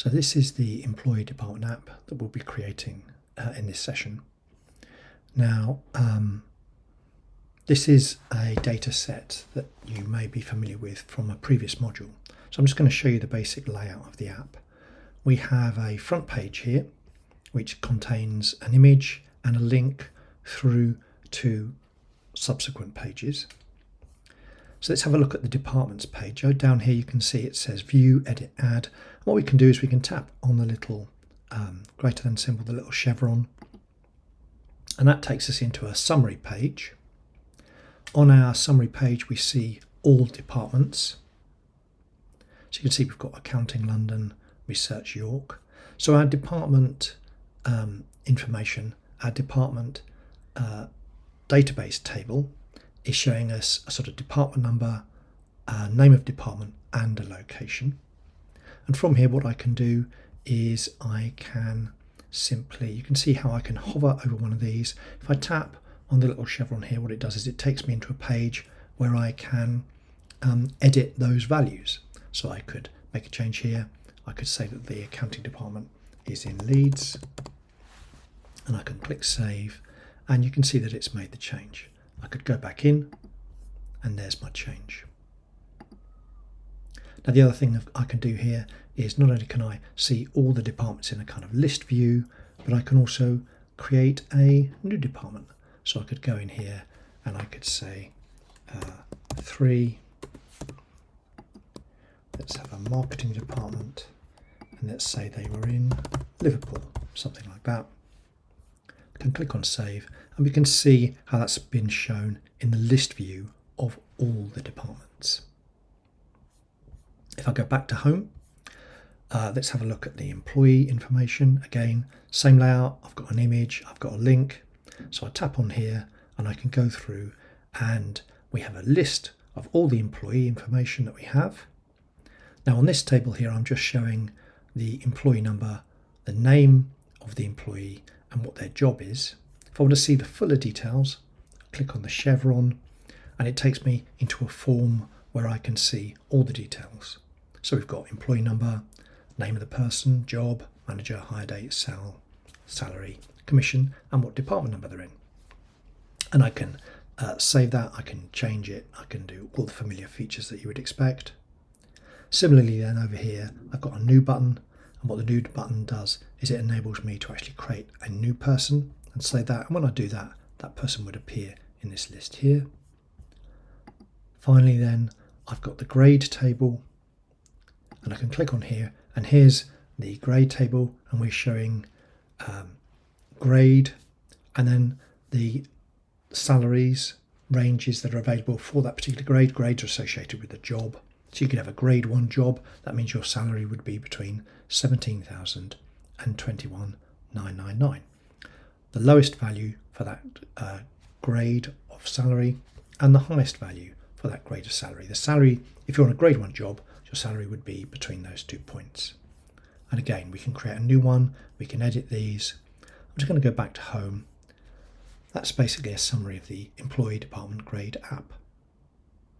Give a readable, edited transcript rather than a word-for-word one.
So this is the employee department app that we'll be creating in this session. Now, this is a data set that you may be familiar with from a previous module. So I'm just going to show you the basic layout of the app. We have a front page here, which contains an image and a link through to subsequent pages. So let's have a look at the departments page. Down here you can see it says View, Edit, Add. And what we can do is we can tap on the little greater than symbol, the little chevron, and that takes us into a summary page. On our summary page we see all departments. So you can see we've got Accounting London, Research York. So our department information, our department database table is showing us a sort of department number, name of department and a location. And from here what I can do is I can simply, you can see how I can hover over one of these. If I tap on the little chevron here, what it does is it takes me into a page where I can edit those values. So I could make a change here. I could say that the accounting department is in Leeds, and I can click save, and you can see that it's made the change. I could go back in, and there's my change. Now the other thing I can do here is not only can I see all the departments in a kind of list view, but I can also create a new department. So I could go in here and I could say 3. Let's have a marketing department, and let's say they were in Liverpool, something like that. I can click on save, and we can see how that's been shown in the list view of all the departments. If I go back to home, let's have a look at the employee information. Again, same layout. I've got an image, I've got a link. So I tap on here and I can go through, and we have a list of all the employee information that we have. Now on this table here, I'm just showing the employee number, the name of the employee and what their job is. If I want to see the fuller details, I click on the chevron and it takes me into a form where I can see all the details. So we've got employee number, name of the person, job, manager, hire date, salary, commission, and what department number they're in. And I can save that, I can change it, I can do all the familiar features that you would expect. Similarly then over here, I've got a new button, and what the new button does is it enables me to actually create a new person and save that. And when I do that, that person would appear in this list here. Finally then, I've got the grade table, and I can click on here, and here's the grade table, and we're showing grade and then the salaries ranges that are available for that particular grade. Grades are associated with the job. So you could have a grade 1 job. That means your salary would be between 17,000 and 21,999. The lowest value for that grade of salary and the highest value for that grade of salary. The salary, if you're on a grade 1 job, your salary would be between those 2 points. And again, we can create a new one. We can edit these. I'm just going to go back to home. That's basically a summary of the employee department grade app.